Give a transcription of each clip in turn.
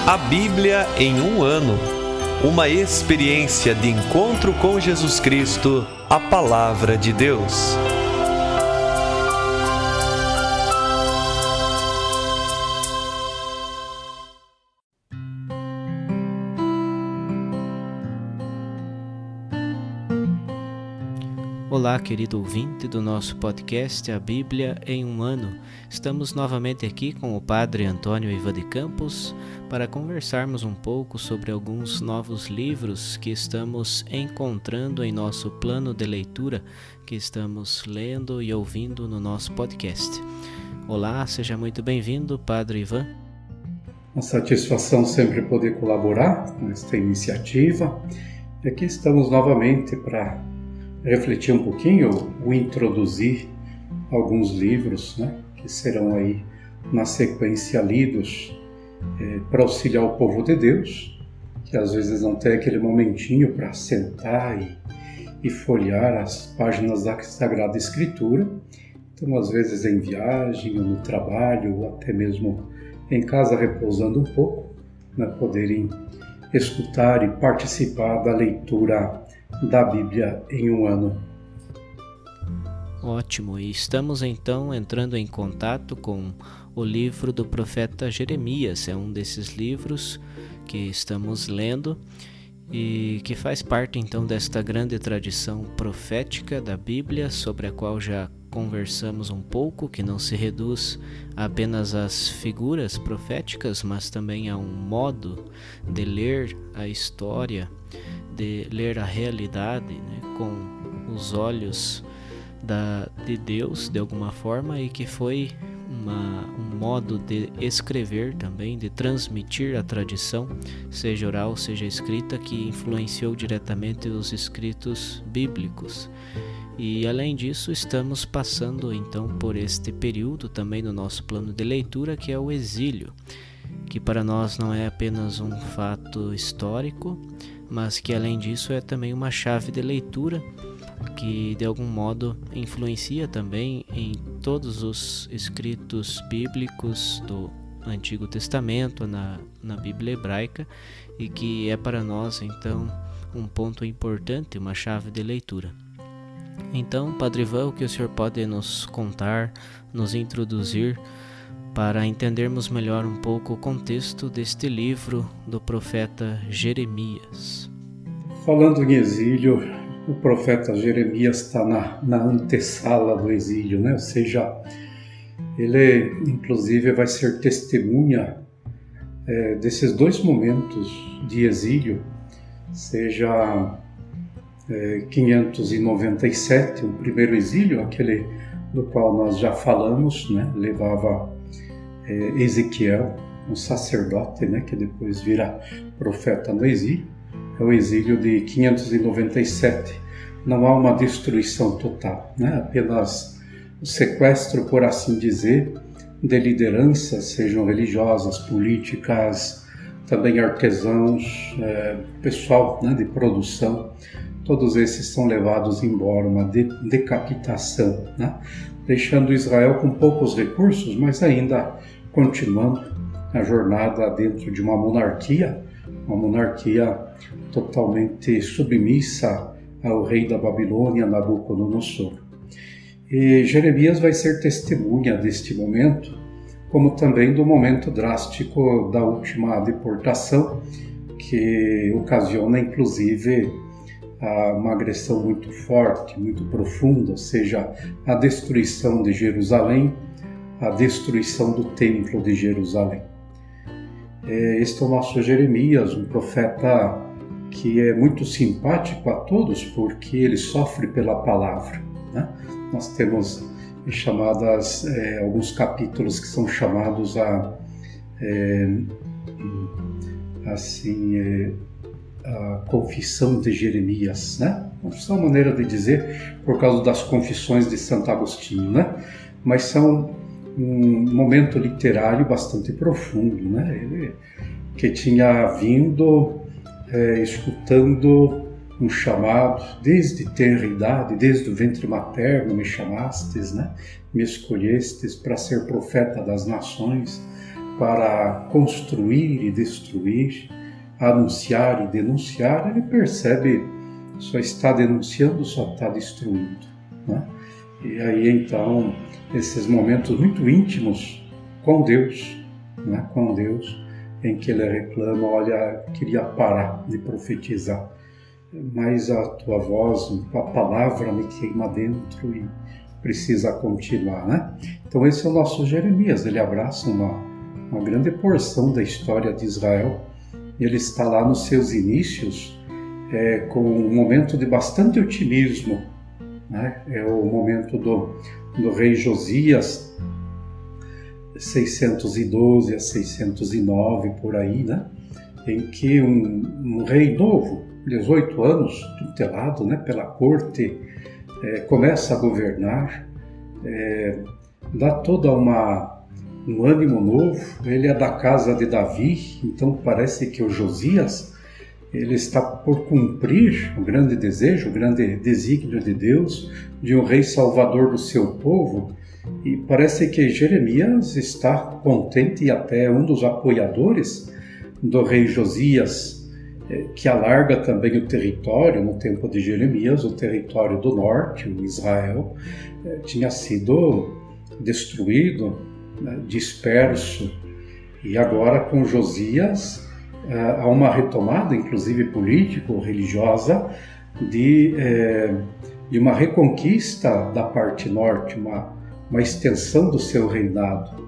A Bíblia em um ano. Uma experiência de encontro com Jesus Cristo, a Palavra de Deus. Olá, querido ouvinte do nosso podcast A Bíblia em um ano. Estamos novamente aqui com o Padre Antônio Ivan de Campos para conversarmos um pouco sobre alguns novos livros que estamos encontrando em nosso plano de leitura, que estamos lendo e ouvindo no nosso podcast. Olá, seja muito bem-vindo, Padre Ivan. Uma satisfação sempre poder colaborar com esta iniciativa. E aqui estamos novamente para refletir um pouquinho ou introduzir alguns livros, que serão aí na sequência lidos para auxiliar o povo de Deus, que às vezes não tem aquele momentinho para sentar e folhear as páginas da Sagrada Escritura. Então, às vezes em viagem ou no trabalho ou até mesmo em casa repousando um pouco, poderem escutar e participar da leitura da Bíblia em um ano. Ótimo, e estamos então entrando em contato com o livro do profeta Jeremias. É um desses livros que estamos lendo e que faz parte então desta grande tradição profética da Bíblia, sobre a qual já conversamos um pouco, que não se reduz apenas às figuras proféticas, mas também a um modo de ler a história, de ler a realidade, com os olhos de Deus, de alguma forma, e que foi um modo de escrever também, de transmitir a tradição, seja oral, seja escrita, que influenciou diretamente os escritos bíblicos. E além disso, estamos passando então por este período também no nosso plano de leitura, que é o exílio, que para nós não é apenas um fato histórico, mas que além disso é também uma chave de leitura que de algum modo influencia também em todos os escritos bíblicos do Antigo Testamento, na Bíblia hebraica, e que é para nós então um ponto importante, uma chave de leitura. Então, Padre Ivan, o que o senhor pode nos contar, nos introduzir para entendermos melhor um pouco o contexto deste livro do profeta Jeremias? Falando em exílio, o profeta Jeremias está na antessala do exílio, ou seja, ele inclusive vai ser testemunha desses dois momentos de exílio, seja 597, o primeiro exílio, aquele do qual nós já falamos, levava Ezequiel, um sacerdote, que depois vira profeta no exílio. É o exílio de 597. Não há uma destruição total, apenas o sequestro, por assim dizer, de lideranças, sejam religiosas, políticas, também artesãos, pessoal de produção. Todos esses são levados embora, uma decapitação, deixando Israel com poucos recursos, mas ainda continuando a jornada dentro de uma monarquia totalmente submissa ao rei da Babilônia, Nabucodonosor. E Jeremias vai ser testemunha deste momento, como também do momento drástico da última deportação, que ocasiona inclusive uma agressão muito forte, muito profunda, ou seja, a destruição de Jerusalém, a destruição do templo de Jerusalém. Este é o nosso Jeremias, um profeta que é muito simpático a todos, porque ele sofre pela palavra. Nós temos alguns capítulos que são chamados a confissão de Jeremias, Confissão é uma maneira de dizer, por causa das confissões de Santo Agostinho, Mas são um momento literário bastante profundo, Ele que tinha vindo escutando um chamado, desde tenra idade, desde o ventre materno me chamastes, me escolhestes para ser profeta das nações, para construir e destruir, anunciar e denunciar, ele percebe só está denunciando, só está destruindo, né? E aí então, esses momentos muito íntimos com Deus, né? Com Deus, em que ele reclama, olha, queria parar de profetizar, mas a tua voz, a palavra me queima dentro e precisa continuar, né? Então esse é o nosso Jeremias, ele abraça uma grande porção da história de Israel. Ele está lá nos seus inícios com um momento de bastante otimismo, né? É o momento do rei Josias, 612 a 609 por aí, né? Em que um rei novo, 18 anos, tutelado, né, pela corte, começa a governar, dá toda um ânimo novo. Ele é da casa de Davi, então parece que o Josias ele está por cumprir o grande desejo, o grande desígnio de Deus, de um rei salvador do seu povo, e parece que Jeremias está contente e até um dos apoiadores do rei Josias, que alarga também o território. No tempo de Jeremias, o território do norte, o Israel, tinha sido destruído, disperso, e agora com Josias há uma retomada, inclusive político-religiosa, de uma reconquista da parte norte, uma extensão do seu reinado.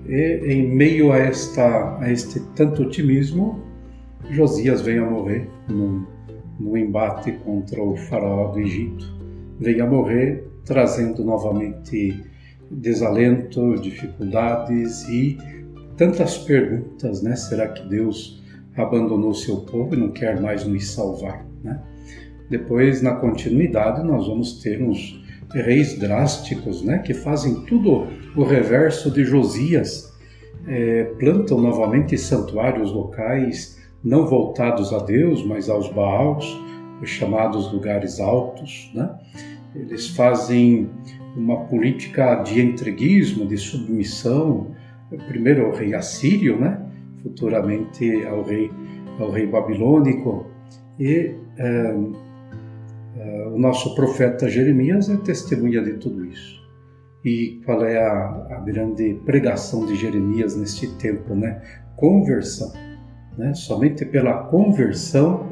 E em meio a este tanto otimismo, Josias vem a morrer num embate contra o faraó do Egito. Vem a morrer trazendo novamente desalento, dificuldades e tantas perguntas, né? Será que Deus abandonou seu povo e não quer mais nos salvar, né? Depois, na continuidade, nós vamos ter uns reis drásticos, né? Que fazem tudo o reverso de Josias, plantam novamente santuários locais, não voltados a Deus, mas aos Baals, os chamados lugares altos, né? Eles fazem uma política de entreguismo, de submissão, primeiro ao rei assírio, né? Futuramente ao rei babilônico. E o nosso profeta Jeremias é testemunha de tudo isso. E qual é a grande pregação de Jeremias neste tempo, né? Conversão, né? Somente pela conversão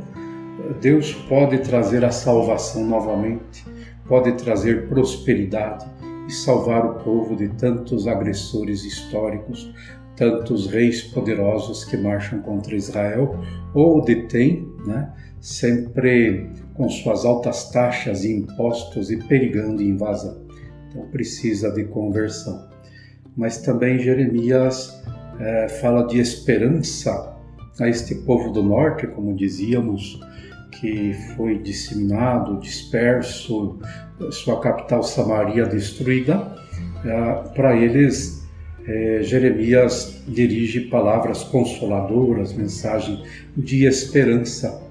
Deus pode trazer a salvação novamente, pode trazer prosperidade e salvar o povo de tantos agressores históricos, tantos reis poderosos que marcham contra Israel ou o detêm, né? Sempre com suas altas taxas e impostos e perigando invasão. Então precisa de conversão. Mas também Jeremias fala de esperança a este povo do norte, como dizíamos, que foi disseminado, disperso, sua capital Samaria destruída. Para eles, Jeremias dirige palavras consoladoras, mensagem de esperança.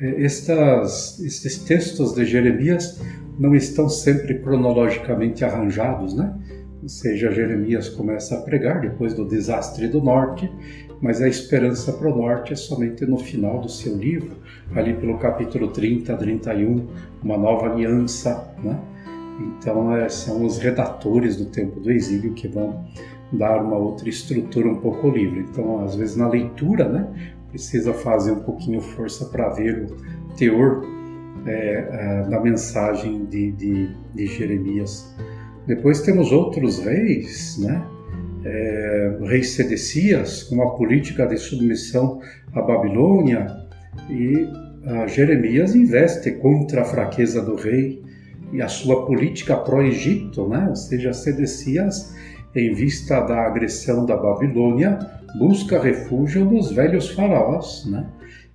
Estes textos de Jeremias não estão sempre cronologicamente arranjados, né? Ou seja, Jeremias começa a pregar depois do desastre do norte, mas a esperança para o norte é somente no final do seu livro, ali pelo capítulo 30, 31, uma nova aliança, né? Então são os redatores do tempo do exílio que vão dar uma outra estrutura um pouco ao livro. Então, às vezes na leitura, né, precisa fazer um pouquinho força para ver o teor da mensagem de Jeremias. Depois temos outros reis, né? O rei Sedecias, com uma política de submissão à Babilônia, e Jeremias investe contra a fraqueza do rei e a sua política pró-Egito, né? Ou seja, Sedecias, em vista da agressão da Babilônia, busca refúgio nos velhos faraós, né?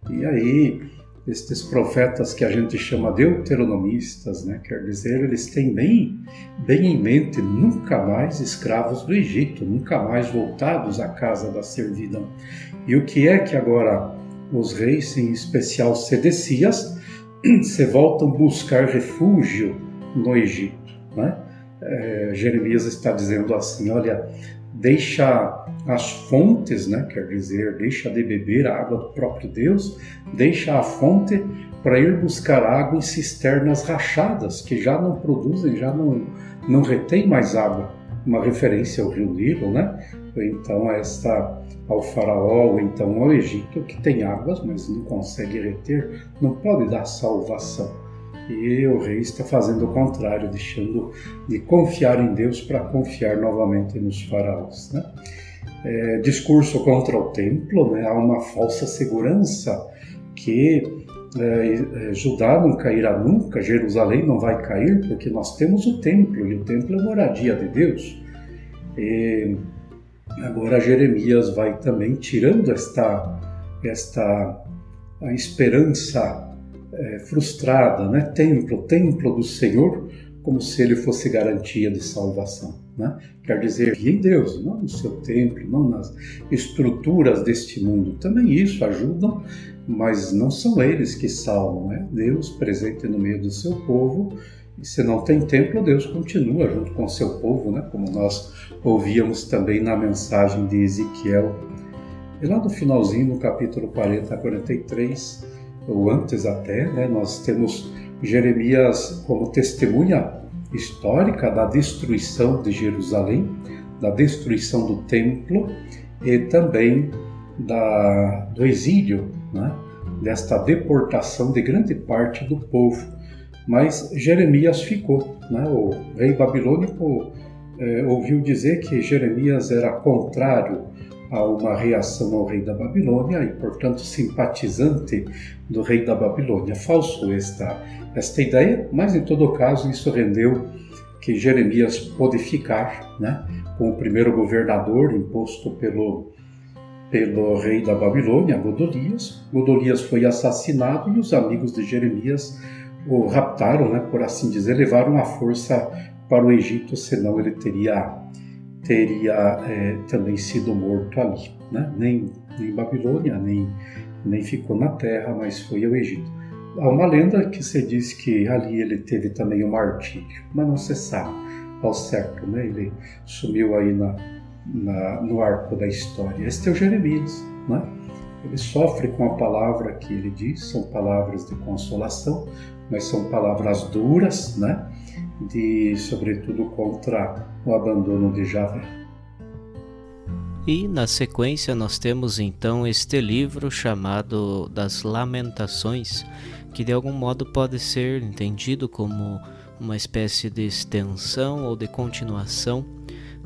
E aí, estes profetas que a gente chama deuteronomistas, né? Quer dizer, eles têm bem em mente nunca mais escravos do Egito, nunca mais voltados à casa da servidão. E o que é que agora os reis, em especial Sedecias, se voltam buscar refúgio no Egito, né? Jeremias está dizendo assim, olha, deixa as fontes, né, quer dizer, deixa de beber a água do próprio Deus, deixa a fonte para ir buscar água em cisternas rachadas, que já não produzem, já não retém mais água. Uma referência ao rio Nilo, né? Então ao faraó, ou então ao Egito, que tem águas, mas não consegue reter, não pode dar salvação. E o rei está fazendo o contrário, deixando de confiar em Deus para confiar novamente nos faraós, né? Discurso contra o templo, né? Há uma falsa segurança que Judá não cairá nunca, Jerusalém não vai cair, porque nós temos o templo, e o templo é moradia de Deus. E agora Jeremias vai também tirando a esperança frustrada, né? Templo do Senhor, como se ele fosse garantia de salvação, né? Quer dizer, em Deus, não no seu templo, não nas estruturas deste mundo. Também isso ajudam, mas não são eles que salvam, é Deus presente no meio do seu povo. E se não tem templo, Deus continua junto com o seu povo, né? Como nós ouvíamos também na mensagem de Ezequiel. E lá no finalzinho, no capítulo 40 a 43, ou antes até, né, nós temos Jeremias como testemunha histórica da destruição de Jerusalém, da destruição do templo e também do exílio, né, desta deportação de grande parte do povo. Mas Jeremias ficou, né? O rei babilônico ouviu dizer que Jeremias era contrário a uma reação ao rei da Babilônia e, portanto, simpatizante do rei da Babilônia. Falso esta ideia, mas em todo caso isso rendeu que Jeremias pôde ficar, né, com o primeiro governador imposto pelo rei da Babilônia, Godolias. Godolias foi assassinado e os amigos de Jeremias o raptaram, né, por assim dizer, levaram à força para o Egito, senão ele teria também sido morto ali, né? Nem Babilônia, nem ficou na terra, mas foi ao Egito. Há uma lenda que se diz que ali ele teve também um martírio, mas não se sabe ao certo, né? Ele sumiu aí no arco da história. Este é o Jeremias, né? Ele sofre com a palavra que ele diz, são palavras de consolação, mas são palavras duras, né? Sobretudo contra o abandono de Javé. E na sequência nós temos então este livro chamado das Lamentações, que de algum modo pode ser entendido como uma espécie de extensão ou de continuação,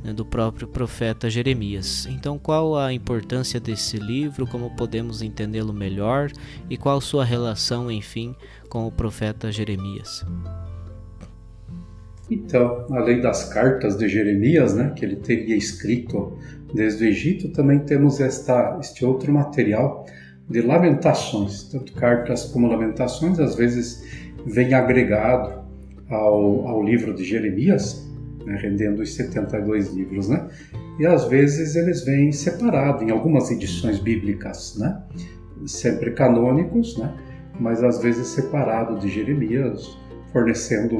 né, do próprio profeta Jeremias. Então, qual a importância desse livro, como podemos entendê-lo melhor e qual sua relação, enfim, com o profeta Jeremias? Então, além das cartas de Jeremias, né, que ele teria escrito desde o Egito, também temos este outro material de lamentações. Tanto cartas como lamentações, às vezes, vem agregado ao livro de Jeremias, né, rendendo os 72 livros, né? E às vezes eles vêm separados em algumas edições bíblicas, né? Sempre canônicos, né? Mas às vezes separado de Jeremias, fornecendo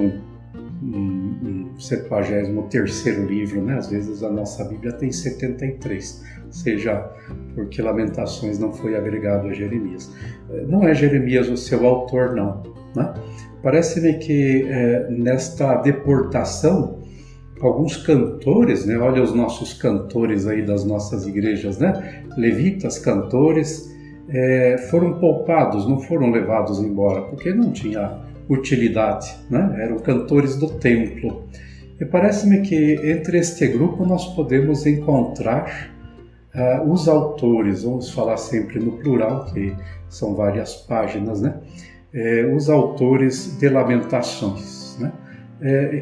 um 73º livro, né? Às vezes a nossa Bíblia tem 73, seja porque Lamentações não foi agregado a Jeremias. Não é Jeremias o seu autor, não, né? Parece-me que nesta deportação, alguns cantores, né? Olha os nossos cantores aí das nossas igrejas, né? Levitas, cantores, foram poupados, não foram levados embora, porque não tinha utilidade, né? Eram cantores do templo. E parece-me que entre este grupo nós podemos encontrar os autores, vamos falar sempre no plural, que são várias páginas, né? Os autores de Lamentações, né?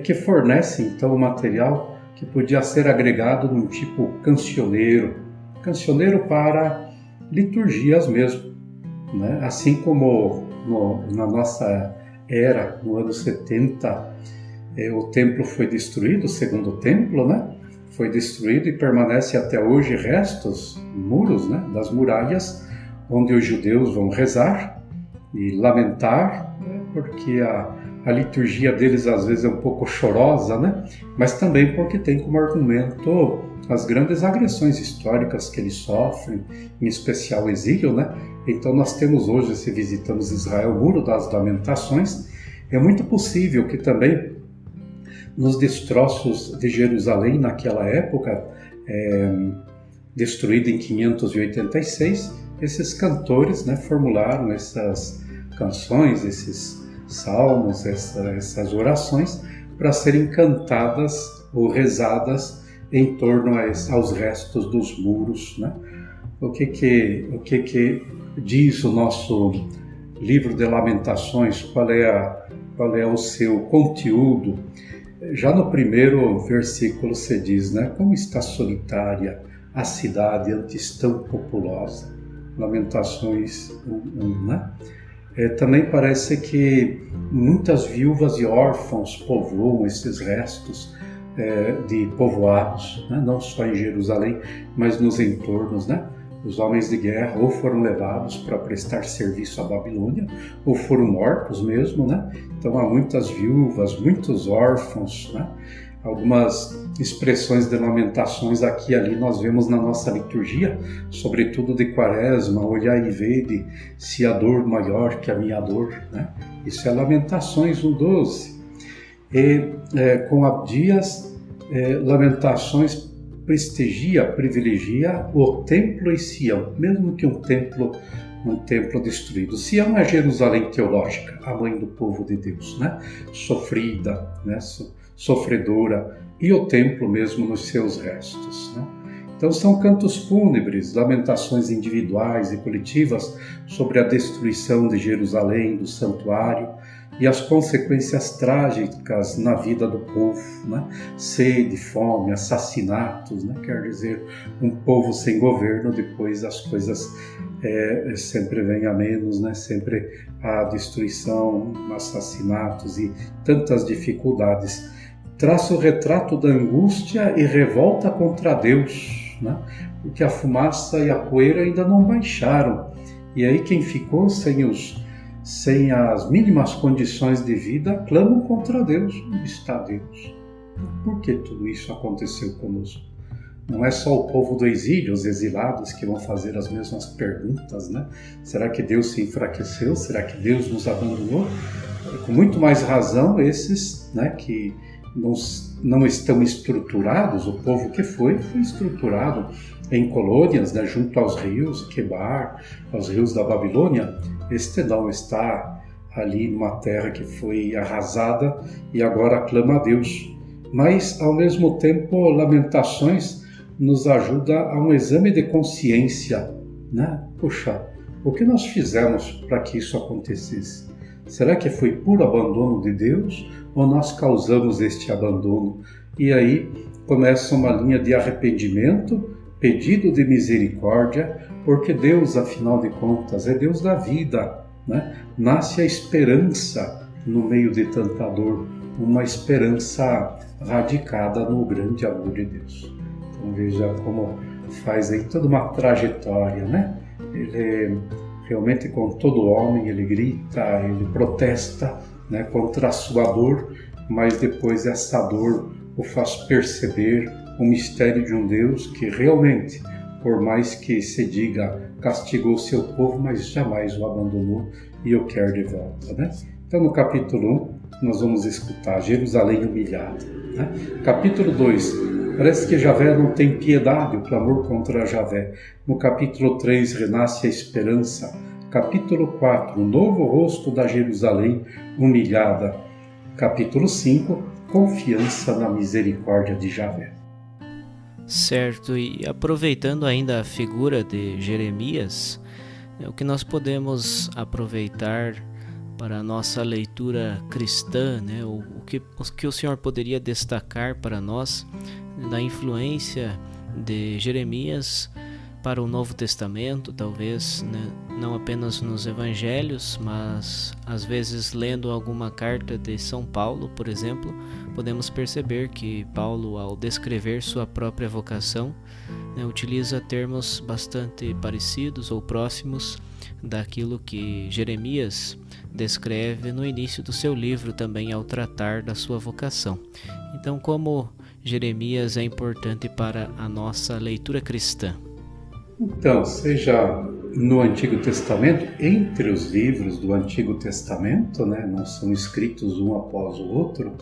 Que fornecem então o material que podia ser agregado num tipo cancioneiro para liturgias mesmo, né? Assim como na nossa era, no ano 70, o templo foi destruído, o segundo templo, né? Foi destruído e permanece até hoje restos, muros, né, das muralhas, onde os judeus vão rezar e lamentar, né, porque a liturgia deles às vezes é um pouco chorosa, né? Mas também porque tem como argumento as grandes agressões históricas que eles sofrem, em especial o exílio, né? Então nós temos hoje, se visitamos Israel, o Muro das Lamentações. É muito possível que também nos destroços de Jerusalém naquela época, destruída em 586, esses cantores, né, formularam essas canções, esses salmos, essas orações para serem cantadas ou rezadas em torno aos restos dos muros, né? O que diz o nosso livro de Lamentações? Qual é o seu conteúdo? Já no primeiro versículo se diz, né? Como está solitária a cidade antes tão populosa. Lamentações 1, né? Também parece que muitas viúvas e órfãos povoam esses restos de povoados, né? Não só em Jerusalém, mas nos entornos, né? Os homens de guerra ou foram levados para prestar serviço à Babilônia, ou foram mortos mesmo, né? Então há muitas viúvas, muitos órfãos, né? Algumas expressões de lamentações aqui e ali nós vemos na nossa liturgia, sobretudo de Quaresma: olhai e vede se a dor maior que a minha dor, né? Isso é Lamentações 1:12. E com Abdias, Lamentações privilegia o templo em Sião, mesmo que um templo destruído. Sião é Jerusalém teológica, a mãe do povo de Deus, né? Sofrida, né? Sofredora, e o templo mesmo nos seus restos, né? Então são cantos fúnebres, lamentações individuais e coletivas sobre a destruição de Jerusalém, do santuário, e as consequências trágicas na vida do povo, né? Sede, fome, assassinatos, né? Quer dizer, um povo sem governo, depois as coisas sempre vêm a menos, né? Sempre a destruição, assassinatos e tantas dificuldades. Traça o retrato da angústia e revolta contra Deus, né? Porque a fumaça e a poeira ainda não baixaram. E aí quem ficou sem as mínimas condições de vida, clamam contra Deus. Onde está Deus? Por que tudo isso aconteceu conosco? Não é só o povo do exílio, os exilados, que vão fazer as mesmas perguntas, né? Será que Deus se enfraqueceu? Será que Deus nos abandonou? Com muito mais razão, esses, né, que não estão estruturados, o povo que foi estruturado em colônias, né, junto aos rios, Quebar, aos rios da Babilônia. Este não está ali numa terra que foi arrasada e agora clama a Deus. Mas, ao mesmo tempo, Lamentações nos ajuda a um exame de consciência, né? Puxa, o que nós fizemos para que isso acontecesse? Será que foi puro abandono de Deus ou nós causamos este abandono? E aí começa uma linha de arrependimento, pedido de misericórdia, porque Deus, afinal de contas, é Deus da vida, né? Nasce a esperança no meio de tanta dor, uma esperança radicada no grande amor de Deus. Então veja como faz aí toda uma trajetória, né? Ele realmente, com todo homem, ele grita, ele protesta, né, contra a sua dor, mas depois essa dor o faz perceber o mistério de um Deus que realmente, por mais que se diga, castigou o seu povo, mas jamais o abandonou e o quer de volta, né? Então, no capítulo 1, nós vamos escutar Jerusalém humilhada, né? Capítulo 2, parece que Javé não tem piedade, o clamor contra Javé. No capítulo 3, renasce a esperança. Capítulo 4, o novo rosto da Jerusalém humilhada. Capítulo 5, confiança na misericórdia de Javé. Certo, e aproveitando ainda a figura de Jeremias, o que nós podemos aproveitar para a nossa leitura cristã, né? O que o Senhor poderia destacar para nós da influência de Jeremias para o Novo Testamento, talvez, né? Não apenas nos Evangelhos, mas às vezes lendo alguma carta de São Paulo, por exemplo, podemos perceber que Paulo, ao descrever sua própria vocação, né, utiliza termos bastante parecidos ou próximos daquilo que Jeremias descreve no início do seu livro também ao tratar da sua vocação. Então, como Jeremias é importante para a nossa leitura cristã? Então, seja no Antigo Testamento, entre os livros do Antigo Testamento, né, não são escritos um após o outro,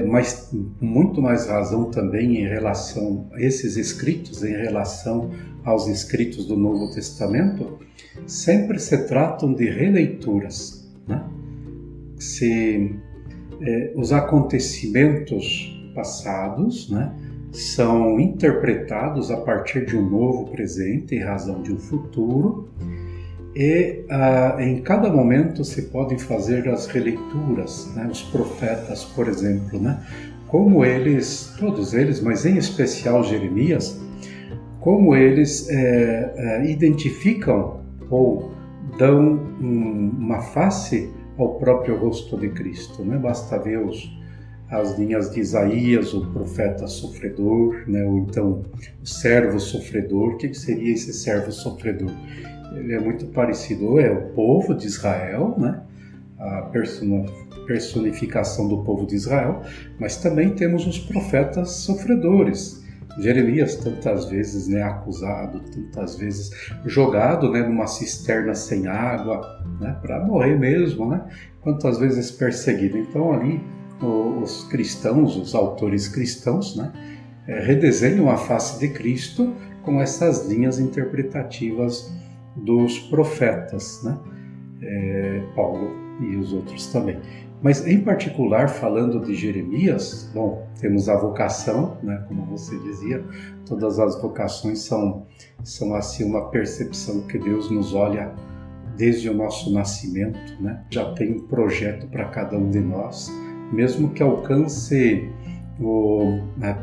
mas muito mais razão também em relação a esses escritos, em relação aos escritos do Novo Testamento, sempre se tratam de releituras, né? Os acontecimentos passados, né, são interpretados a partir de um novo presente, em razão de um futuro, e em cada momento se podem fazer as releituras, né? Os profetas, por exemplo, né? Como eles, todos eles, mas em especial Jeremias, como eles identificam ou dão uma face ao próprio rosto de Cristo, né? Basta ver as linhas de Isaías, o profeta sofredor, né? Ou então o servo sofredor. O que seria esse servo sofredor? Ele é muito parecido, é o povo de Israel, né? A personificação do povo de Israel, mas também temos os profetas sofredores. Jeremias, tantas vezes, né, acusado, tantas vezes jogado, né, numa cisterna sem água, né, para morrer mesmo, né? Quantas vezes perseguido. Então ali os cristãos, os autores cristãos, né, redesenham a face de Cristo com essas linhas interpretativas dos profetas, né? Paulo e os outros também. Mas, em particular, falando de Jeremias, bom, temos a vocação, né? Como você dizia, todas as vocações são assim, uma percepção que Deus nos olha desde o nosso nascimento, né? Já tem um projeto para cada um de nós, mesmo que alcance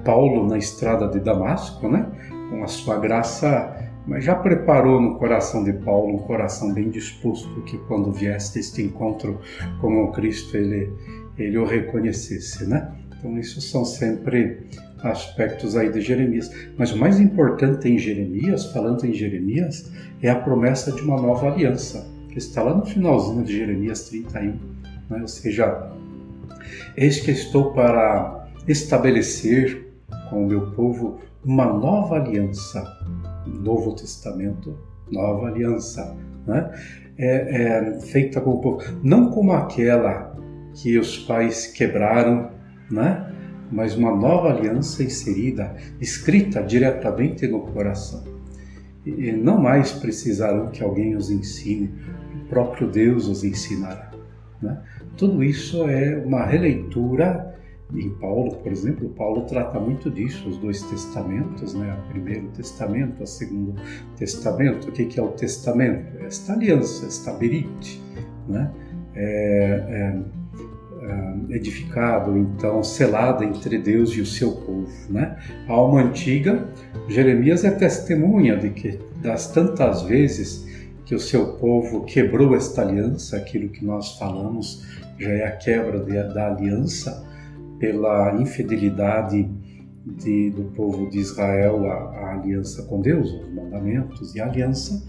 Paulo na estrada de Damasco, né? Com a sua graça, mas já preparou no coração de Paulo um coração bem disposto, que quando viesse este encontro com o Cristo, ele o reconhecesse, né? Então isso são sempre aspectos aí de Jeremias. Mas o mais importante em Jeremias, falando em Jeremias, é a promessa de uma nova aliança, que está lá no finalzinho de Jeremias 31, né? Ou seja, eis que estou para estabelecer com o meu povo uma nova aliança. Novo Testamento, nova aliança, né? Feita com o povo, não como aquela que os pais quebraram, né? Mas uma nova aliança inserida, escrita diretamente no coração. E não mais precisarão que alguém os ensine, o próprio Deus os ensinará, né? Tudo isso é uma releitura. Em Paulo, por exemplo, Paulo trata muito disso, os dois testamentos, né? O Primeiro Testamento, o Segundo Testamento. O que é o testamento? Esta aliança, esta berite, né? Edificado, então, selada entre Deus e o seu povo, né? A alma antiga, Jeremias é testemunha de que, das tantas vezes que o seu povo quebrou esta aliança, aquilo que nós falamos já é a quebra da aliança, pela infidelidade do povo de Israel à aliança com Deus, os mandamentos e a aliança.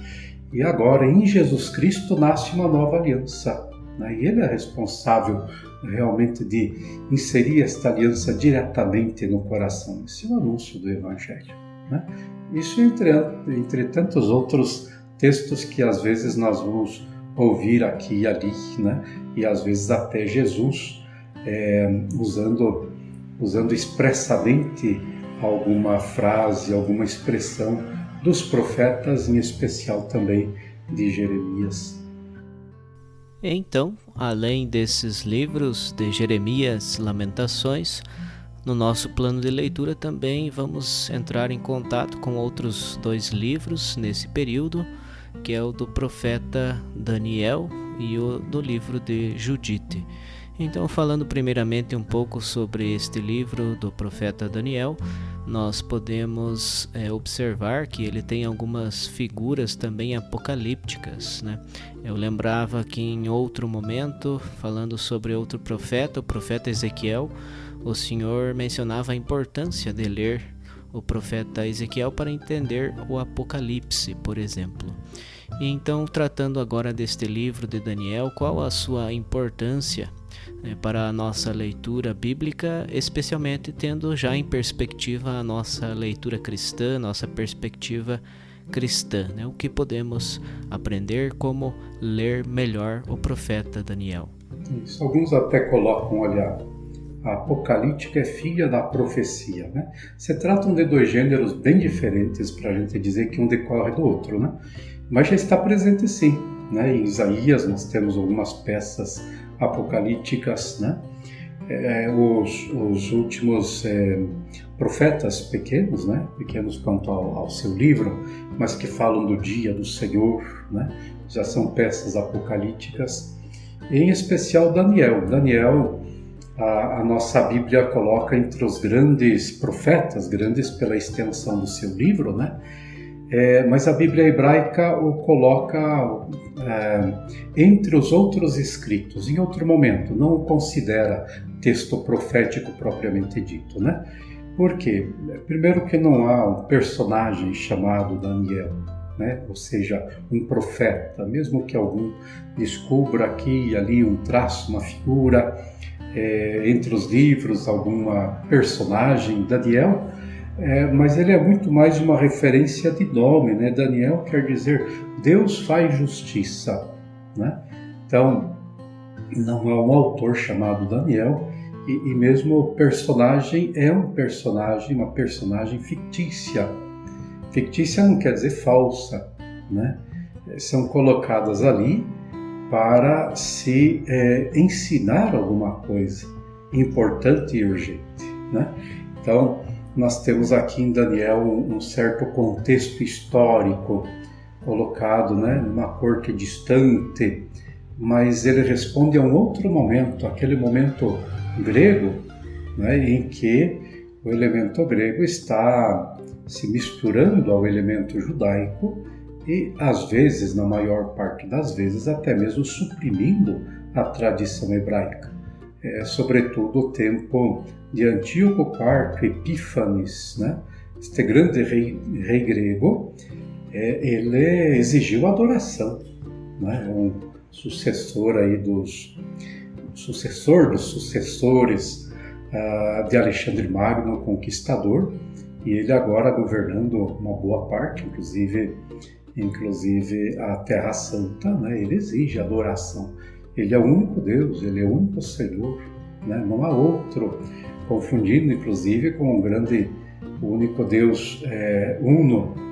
E agora, em Jesus Cristo, nasce uma nova aliança, né? E Ele é responsável realmente de inserir esta aliança diretamente no coração. Esse é o anúncio do Evangelho, né? Isso entre tantos outros textos que às vezes nós vamos ouvir aqui e ali, né? E às vezes até Jesus usando expressamente alguma frase, alguma expressão dos profetas, em especial também de Jeremias. Então, além desses livros de Jeremias, Lamentações, no nosso plano de leitura também vamos entrar em contato com outros 2 livros nesse período, que é o do profeta Daniel e o do livro de Judite. Então, falando primeiramente um pouco sobre este livro do profeta Daniel, nós podemos observar que ele tem algumas figuras também apocalípticas, né? Eu lembrava que em outro momento, falando sobre outro profeta, o profeta Ezequiel, o Senhor mencionava a importância de ler o profeta Ezequiel para entender o Apocalipse, por exemplo. E então, tratando agora deste livro de Daniel, qual a sua importância para a nossa leitura bíblica, especialmente tendo já em perspectiva a nossa leitura cristã, nossa perspectiva cristã, né? O que podemos aprender, como ler melhor o profeta Daniel. Isso, alguns até colocam, olha, a apocalíptica é filha da profecia, né? Se tratam de dois gêneros bem diferentes para a gente dizer que um decorre do outro, né? Mas já está presente sim, né? Em Isaías nós temos algumas peças apocalípticas, né? Os últimos profetas pequenos, né? Pequenos quanto ao seu livro, mas que falam do dia do Senhor, né? Já são peças apocalípticas. Em especial Daniel. Daniel, a nossa Bíblia coloca entre os grandes profetas, grandes pela extensão do seu livro, né? Mas a Bíblia hebraica o coloca entre os outros escritos, em outro momento, não o considera texto profético propriamente dito, né? Por quê? Primeiro que não há um personagem chamado Daniel, né? Ou seja, um profeta, mesmo que algum descubra aqui e ali um traço, uma figura, entre os livros, alguma personagem, Daniel, mas ele é muito mais uma referência de nome, né? Daniel quer dizer Deus faz justiça, né? Então, não há um autor chamado Daniel, e mesmo o personagem é uma personagem fictícia. Fictícia não quer dizer falsa, né? São colocadas ali para se ensinar alguma coisa importante e urgente, né? Então, nós temos aqui em Daniel um certo contexto histórico colocado, né, numa corte distante, mas ele responde a um outro momento, aquele momento grego, né, em que o elemento grego está se misturando ao elemento judaico e, às vezes, na maior parte das vezes, até mesmo suprimindo a tradição hebraica. Sobretudo o tempo de Antíoco IV Epífanes, né? Este grande rei grego, ele exigiu adoração, né? Um sucessor aí dos sucessores de Alexandre Magno, o Conquistador, e ele agora governando uma boa parte, inclusive a Terra Santa, né? Ele exige adoração. Ele é o único Deus, ele é o único Senhor, né? Não há outro, confundindo inclusive com o único Deus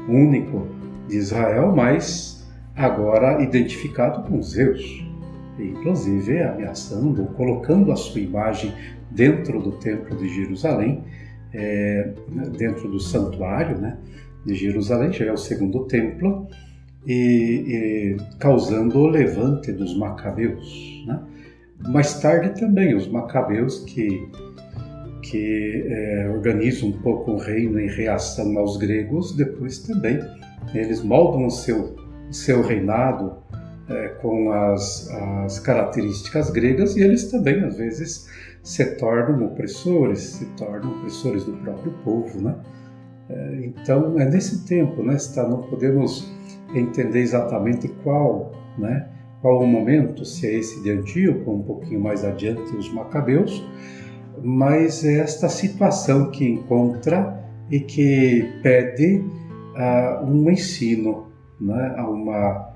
único de Israel, mas agora identificado com Zeus, inclusive ameaçando, colocando a sua imagem dentro do Templo de Jerusalém, dentro do santuário, né, de Jerusalém, já é o segundo templo, e causando o levante dos macabeus, né? Mais tarde também os macabeus que organizam um pouco o reino em reação aos gregos, depois também eles moldam o seu reinado com as características gregas, e eles também às vezes se tornam opressores do próprio povo, né? Então é nesse tempo, né? Não podemos entender exatamente qual o momento, se é esse de Antíoco, um pouquinho mais adiante os macabeus, mas é esta situação que encontra e que pede um ensino, né? uma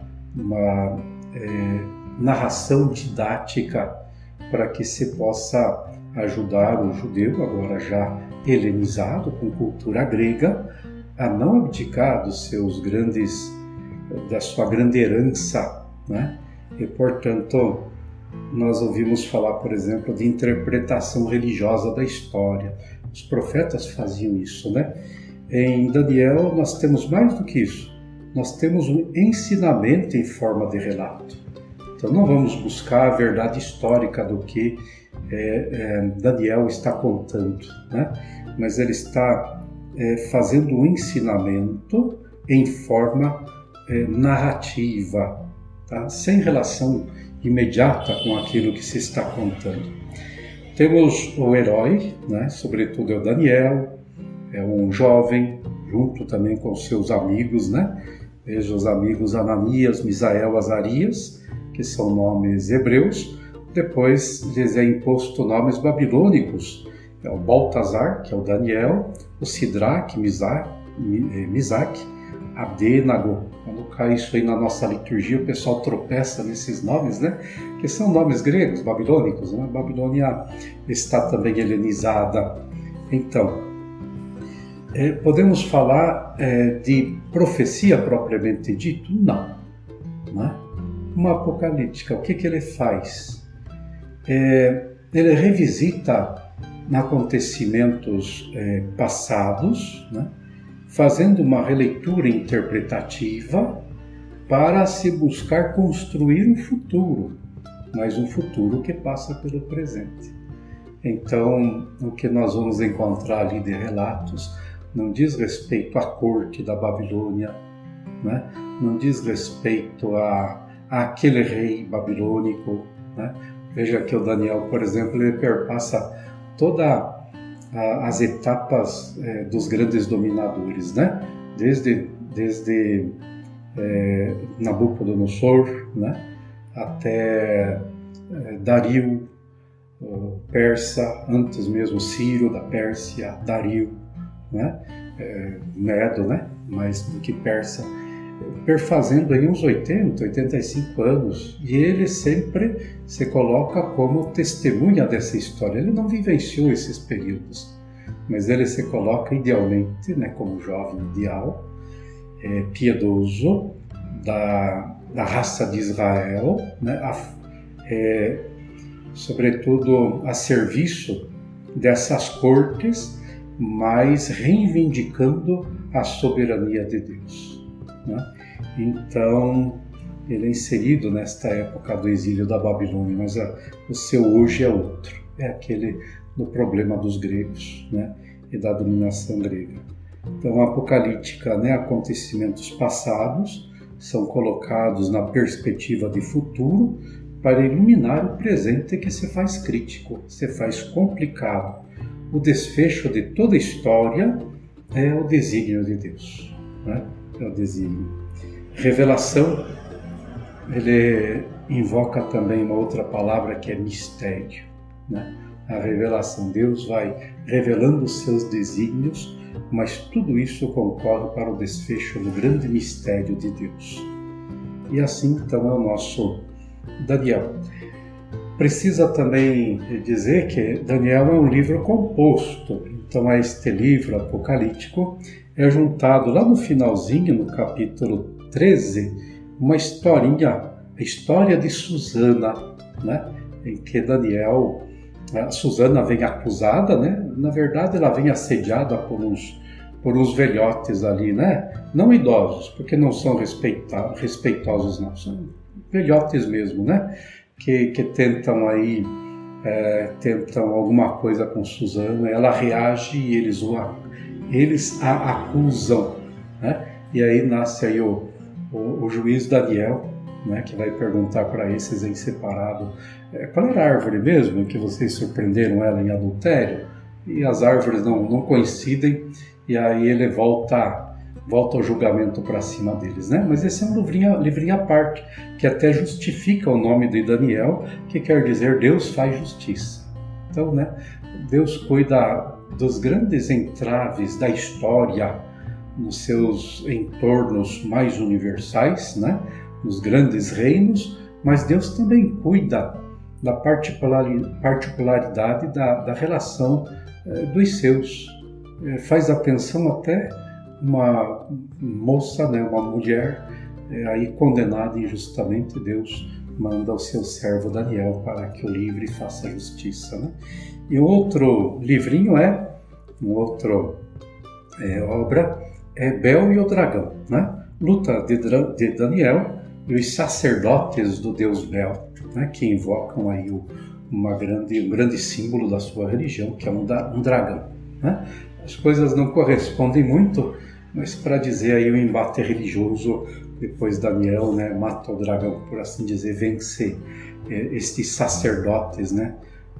narração didática para que se possa ajudar o judeu, agora já helenizado, com cultura grega, a não abdicar da sua grande herança, né? E, portanto, nós ouvimos falar, por exemplo, de interpretação religiosa da história. Os profetas faziam isso, né? Em Daniel nós temos mais do que isso. Nós temos um ensinamento em forma de relato. Então não vamos buscar a verdade histórica do que Daniel está contando, né? Mas ele está fazendo um ensinamento em forma narrativa, tá? Sem relação imediata com aquilo que se está contando. Temos o herói, né? Sobretudo é o Daniel, é um jovem, junto também com seus amigos, né? Veja os amigos Ananias, Misael, Azarias, que são nomes hebreus. Depois lhes é imposto nomes babilônicos, é o Baltazar, que é o Daniel, o Sidraque, Misaque, Abdenago. Quando cai isso aí na nossa liturgia, o pessoal tropeça nesses nomes, né? Que são nomes gregos, babilônicos, né? A Babilônia está também helenizada. Então, podemos falar de profecia propriamente dito? Não. Né? Uma apocalíptica, o que ele faz? Ele revisita acontecimentos passados, né? Fazendo uma releitura interpretativa para se buscar construir um futuro, mas um futuro que passa pelo presente. Então, o que nós vamos encontrar ali de relatos não diz respeito à corte da Babilônia, né? Não diz respeito àquele rei babilônico, né? Veja que o Daniel, por exemplo, ele perpassa todas as etapas dos grandes dominadores, né? Desde Nabucodonosor, né? Até Dario, persa, antes mesmo Ciro da Pérsia, Dario, né? Medo, né? Mais do que persa, perfazendo aí uns 80, 85 anos, e ele sempre se coloca como testemunha dessa história. Ele não vivenciou esses períodos, mas ele se coloca idealmente, né, como jovem ideal, piedoso, da raça de Israel, né, sobretudo a serviço dessas cortes, mas reivindicando a soberania de Deus, né? Então, ele é inserido nesta época do exílio da Babilônia, mas o seu hoje é outro, é aquele do problema dos gregos, né? E da dominação grega. Então, a apocalíptica, né? Acontecimentos passados são colocados na perspectiva de futuro para iluminar o presente que se faz crítico, se faz complicado. O desfecho de toda a história é o desígnio de Deus, né? É o desígnio. Revelação, ele invoca também uma outra palavra que é mistério, né? A revelação, Deus vai revelando os seus desígnios, mas tudo isso concorre para o desfecho do grande mistério de Deus. E assim, então, é o nosso Daniel. Precisa também dizer que Daniel é um livro composto, então a este livro apocalíptico é juntado lá no finalzinho, no capítulo 13, uma historinha, a história de Susana, né? Em que Susana vem acusada, né? Na verdade ela vem assediada por uns velhotes ali, né? Não idosos, porque não são respeitosos não, são velhotes mesmo, né? Que tentam aí, tentam alguma coisa com Susana, ela reage e eles a acusam, né? E aí nasce aí o juiz Daniel, né, que vai perguntar para esses em separado qual era a árvore mesmo que vocês surpreenderam ela em adultério, e as árvores não coincidem, e aí ele volta o julgamento para cima deles, né? Mas esse é um livrinho à parte, que até justifica o nome de Daniel, que quer dizer Deus faz justiça. Então, né, Deus cuida dos grandes entraves da história, nos seus entornos mais universais, né? Nos grandes reinos, mas Deus também cuida da particularidade da relação dos seus. Faz atenção até uma moça, né? Uma mulher aí condenada injustamente, Deus manda o seu servo Daniel para que o livre e faça justiça, né? E outro livrinho obra é Bel e o Dragão, né? Luta de Daniel e os sacerdotes do deus Bel, né? Que invocam aí um grande símbolo da sua religião, que é um dragão, né? As coisas não correspondem muito, mas para dizer aí o embate religioso, depois Daniel, né, mata o dragão, por assim dizer, vence estes sacerdotes, né?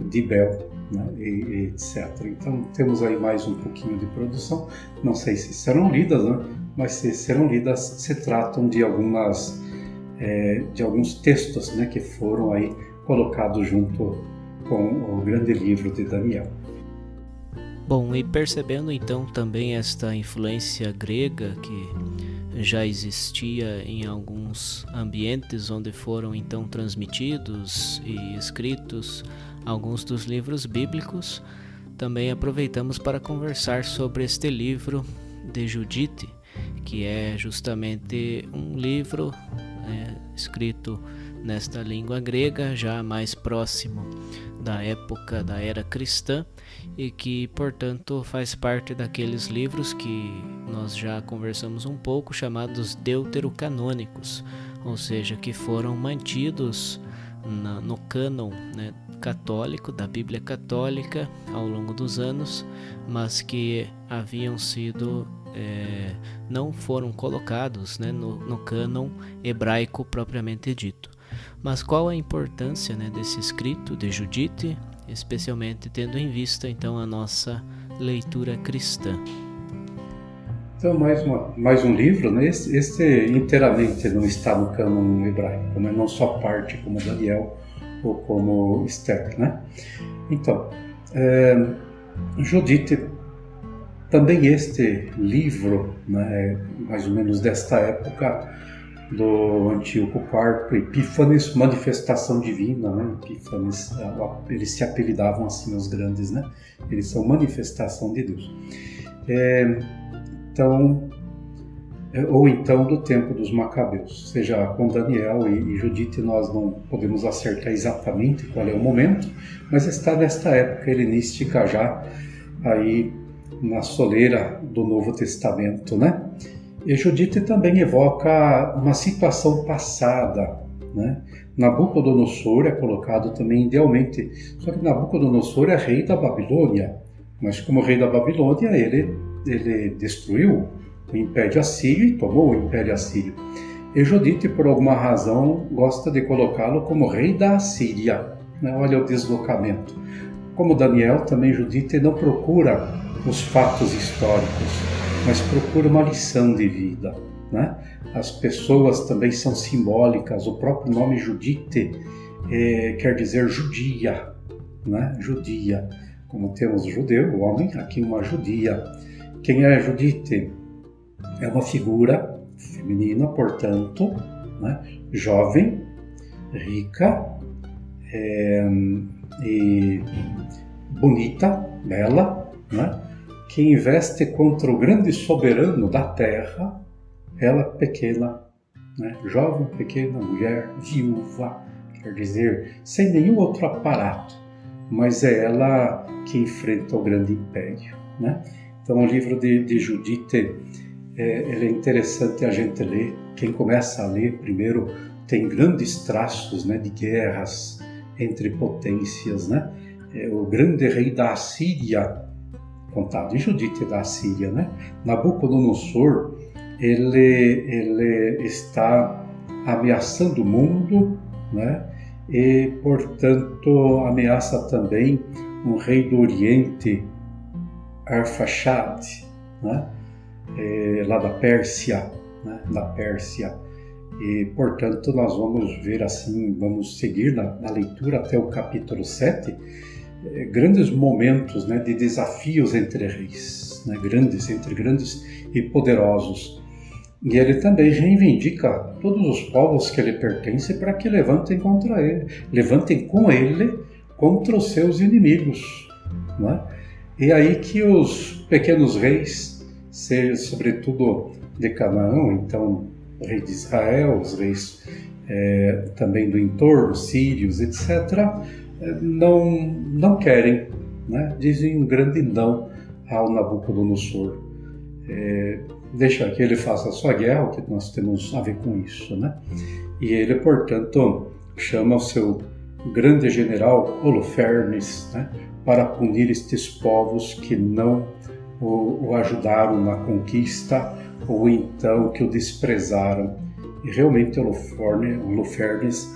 de Bel, né, e etc. Então temos aí mais um pouquinho de produção, não sei se serão lidas, né, mas se serão lidas, se tratam de alguns textos, né, que foram aí colocados junto com o grande livro de Daniel. Bom, e percebendo então também esta influência grega que já existia em alguns ambientes onde foram então transmitidos e escritos alguns dos livros bíblicos, também aproveitamos para conversar sobre este livro de Judite, que é justamente um livro escrito nesta língua grega, já mais próximo da época da era cristã, e que, portanto, faz parte daqueles livros que nós já conversamos um pouco, chamados deuterocanônicos, ou seja, que foram mantidos no cânon, né, católico, da Bíblia Católica, ao longo dos anos, mas que haviam sido não foram colocados, né, no cânon hebraico propriamente dito. Mas qual a importância, né, desse escrito de Judite, especialmente tendo em vista então a nossa leitura cristã? Então, mais um livro, né? Este inteiramente não está no cânon hebraico, né? Não só parte como Daniel ou como Esther, né? Então, Judite, também este livro, né, mais ou menos desta época do Antíoco IV Epífanes, manifestação divina, né? Epífanes, eles se apelidavam assim, os grandes, né? Eles são manifestação de Deus. Ou então do tempo dos Macabeus, seja com Daniel e Judite, nós não podemos acertar exatamente qual é o momento, mas está nesta época helenística já aí na soleira do Novo Testamento, né? E Judite também evoca uma situação passada, né? Nabucodonosor é colocado também idealmente, só que Nabucodonosor é rei da Babilônia, mas como rei da Babilônia ele destruiu o Império Assírio e tomou o Império Assírio. E Judite, por alguma razão, gosta de colocá-lo como rei da Assíria, né? Olha o deslocamento. Como Daniel, também Judite não procura os fatos históricos, mas procura uma lição de vida, né? As pessoas também são simbólicas. O próprio nome Judite quer dizer judia, né? Judia. Como temos judeu, o homem, aqui uma judia. Quem é Judite? É uma figura feminina, portanto, né? Jovem, rica e bonita, bela, né? Que investe contra o grande soberano da terra, ela pequena, né? Jovem, pequena, mulher, viúva, quer dizer, sem nenhum outro aparato, mas é ela que enfrenta o grande império, né? Então o livro de Judite, ele é interessante a gente ler. Quem começa a ler primeiro tem grandes traços, né, de guerras entre potências, né? O grande rei da Assíria, contado em Judite da Assíria, né? Nabucodonosor, ele está ameaçando o mundo, né? E, portanto, ameaça também um rei do Oriente, Arfaxad, né? Lá da Pérsia, né? Da Pérsia. E, portanto, nós vamos ver assim, vamos seguir na leitura até o capítulo 7, grandes momentos, né, de desafios entre reis, né, entre grandes e poderosos. E ele também reivindica todos os povos que ele pertence para que levantem com ele contra os seus inimigos, né? E aí que os pequenos reis, sobretudo de Canaã, então o rei de Israel, os reis também do entorno, sírios, etc., não querem, né? Dizem um grande não ao Nabucodonosor. Deixa que ele faça a sua guerra, o que nós temos a ver com isso, né? E ele, portanto, chama o seu grande general Holofernes, né, para punir estes povos que não o ajudaram na conquista ou então que o desprezaram. E realmente Holofernes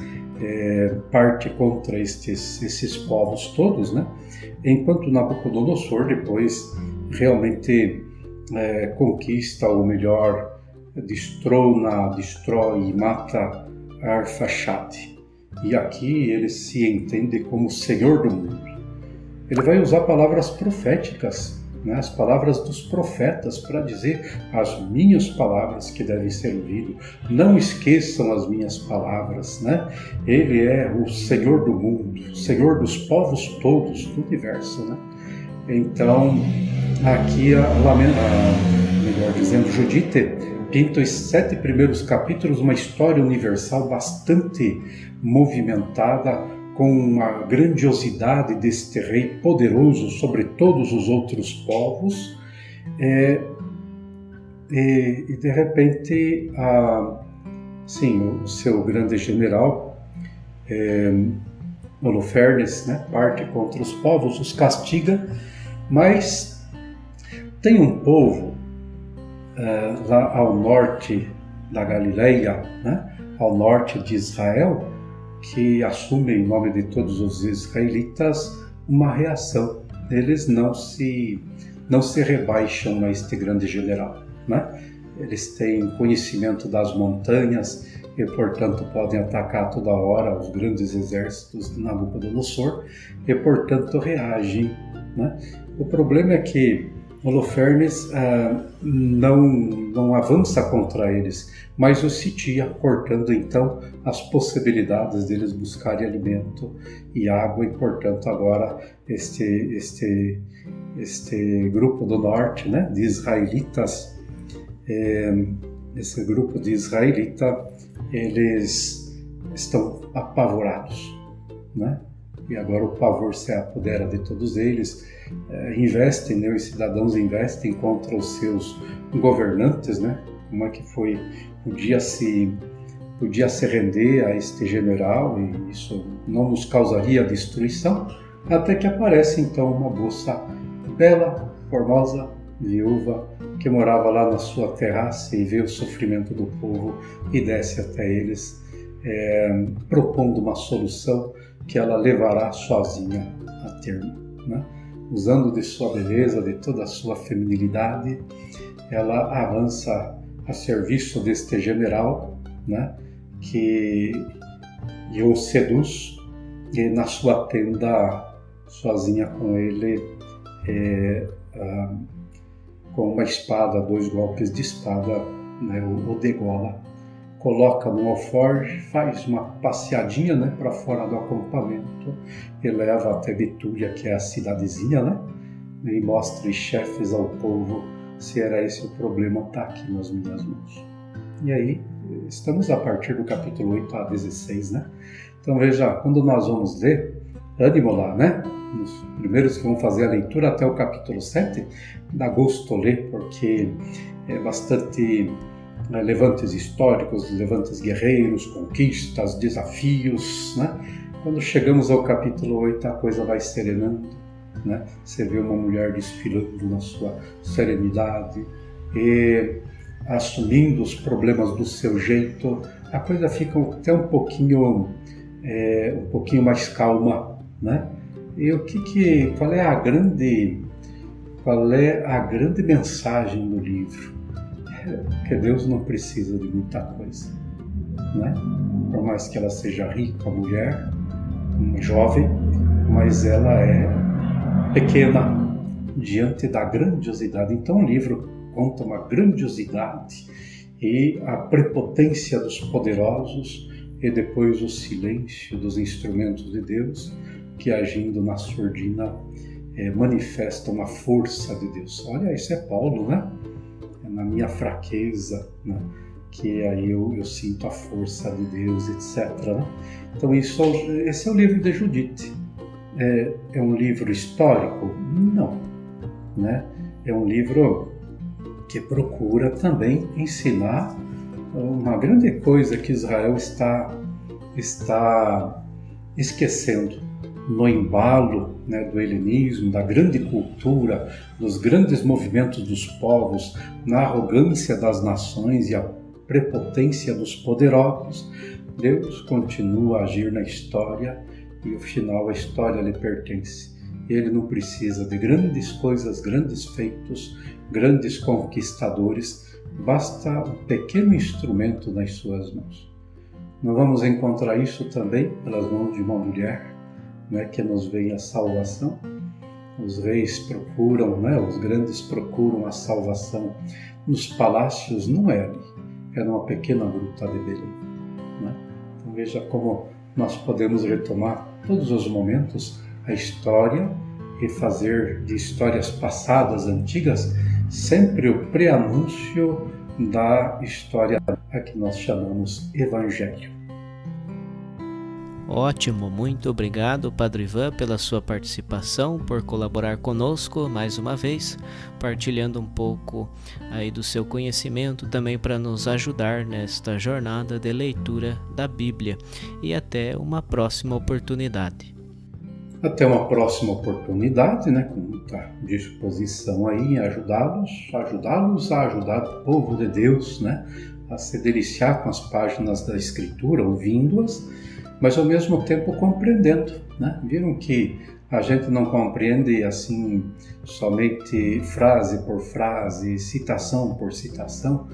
parte contra esses povos todos, né? Enquanto Nabucodonosor depois realmente conquista, ou melhor, destrói e mata Arfaxade. E aqui ele se entende como Senhor do mundo. Ele vai usar palavras proféticas, né, as palavras dos profetas, para dizer as minhas palavras que devem ser ouvidas. Não esqueçam as minhas palavras, né? Ele é o Senhor do mundo, Senhor dos povos todos do universo, né? Então, aqui melhor dizendo, Judite pinta os 7 primeiros capítulos, uma história universal bastante movimentada, com uma grandiosidade deste rei poderoso sobre todos os outros povos, e de repente, o seu grande general, Holofernes, né, parte contra os povos, os castiga, mas tem um povo lá ao norte da Galileia, né, ao norte de Israel, que assume em nome de todos os israelitas uma reação. Eles não se rebaixam a este grande general, né? Eles têm conhecimento das montanhas e, portanto, podem atacar a toda hora os grandes exércitos de Nabucodonosor e, portanto, reagem, né? O problema é que Holofernes não avança contra eles, mas os sitia, cortando então as possibilidades deles buscarem alimento e água, e portanto agora este grupo do norte, né, de israelitas, esse grupo de israelitas, eles estão apavorados, né? E agora o pavor se apodera de todos eles. Investem, né, os cidadãos investem contra os seus governantes, né? Como é que foi? Podia se render a este general, e isso não nos causaria destruição, até que aparece então uma moça bela, formosa, viúva, que morava lá na sua terraça e vê o sofrimento do povo e desce até eles, propondo uma solução que ela levará sozinha a termo, né? Usando de sua beleza, de toda a sua feminilidade, ela avança a serviço deste general, né, que o seduz, e na sua tenda, sozinha com ele, com uma espada, 2 golpes de espada, né, o degola, coloca no alforje, faz uma passeadinha, né, para fora do acampamento e leva até Betúlia, que é a cidadezinha, né, e mostra os chefes ao povo. Se era esse o problema, está aqui nas minhas mãos. E aí, estamos a partir do capítulo 8 a 16, né? Então veja, quando nós vamos ler, ânimo lá, né? Os primeiros que vão fazer a leitura até o capítulo 7, dá gosto ler, porque é bastante levantes históricos, levantes guerreiros, conquistas, desafios, né? Quando chegamos ao capítulo 8, a coisa vai serenando, né? Você vê uma mulher desfilando na sua serenidade e assumindo os problemas do seu jeito, a coisa fica até um pouquinho mais calma, né? E qual é a grande mensagem do livro? Que Deus não precisa de muita coisa, né? Por mais que ela seja rica, mulher, uma jovem, mas ela é pequena diante da grandiosidade. Então o livro conta uma grandiosidade e a prepotência dos poderosos, e depois o silêncio dos instrumentos de Deus, que agindo na surdina manifesta uma força de Deus. Olha, isso é Paulo, né? Na minha fraqueza, né, que aí eu sinto a força de Deus, etc. Né? Então esse é o livro de Judite. É um livro histórico? Não, né? É um livro que procura também ensinar uma grande coisa que Israel está esquecendo no embalo, né, do helenismo, da grande cultura, dos grandes movimentos dos povos, na arrogância das nações e a prepotência dos poderosos. Deus continua a agir na história e, ao final, a história lhe pertence. Ele não precisa de grandes coisas, grandes feitos, grandes conquistadores, basta um pequeno instrumento nas suas mãos. Nós vamos encontrar isso também pelas mãos de uma mulher, que nos vem a salvação. Os reis procuram, os grandes procuram a salvação nos palácios, não é ali, é numa pequena gruta de Belém. Então veja como nós podemos retomar todos os momentos a história e fazer de histórias passadas, antigas, sempre o preanúncio da história a que nós chamamos Evangelho. Ótimo, muito obrigado, Padre Ivan, pela sua participação, por colaborar conosco mais uma vez, partilhando um pouco aí do seu conhecimento também para nos ajudar nesta jornada de leitura da Bíblia. E até uma próxima oportunidade. Até uma próxima oportunidade, com muita disposição aí em ajudá-los a ajudar o povo de Deus, a se deliciar com as páginas da Escritura, ouvindo-as, mas ao mesmo tempo compreendendo. Viram que a gente não compreende assim somente frase por frase, citação por citação,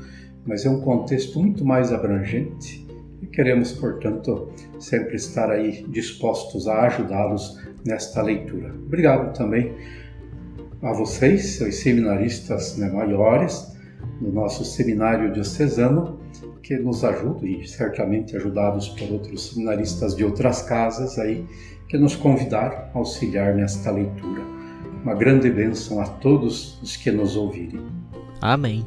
mas é um contexto muito mais abrangente e queremos, portanto, sempre estar aí dispostos a ajudá-los nesta leitura. Obrigado também a vocês, os seminaristas maiores do nosso seminário diocesano, que nos ajudam e certamente ajudados por outros seminaristas de outras casas aí, que nos convidaram a auxiliar nesta leitura. Uma grande bênção a todos os que nos ouvirem. Amém.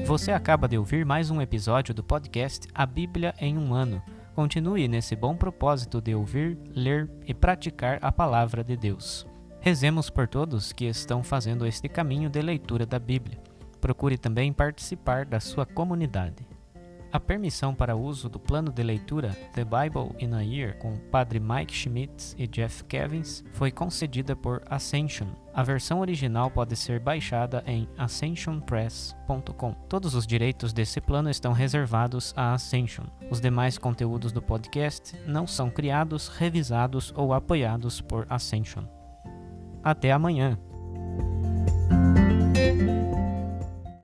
Você acaba de ouvir mais um episódio do podcast A Bíblia em um Ano. Continue nesse bom propósito de ouvir, ler e praticar a Palavra de Deus. Rezemos por todos que estão fazendo este caminho de leitura da Bíblia. Procure também participar da sua comunidade. A permissão para uso do plano de leitura The Bible in a Year com Padre Mike Schmitz e Jeff Cavins foi concedida por Ascension. A versão original pode ser baixada em ascensionpress.com. Todos os direitos desse plano estão reservados à Ascension. Os demais conteúdos do podcast não são criados, revisados ou apoiados por Ascension. Até amanhã!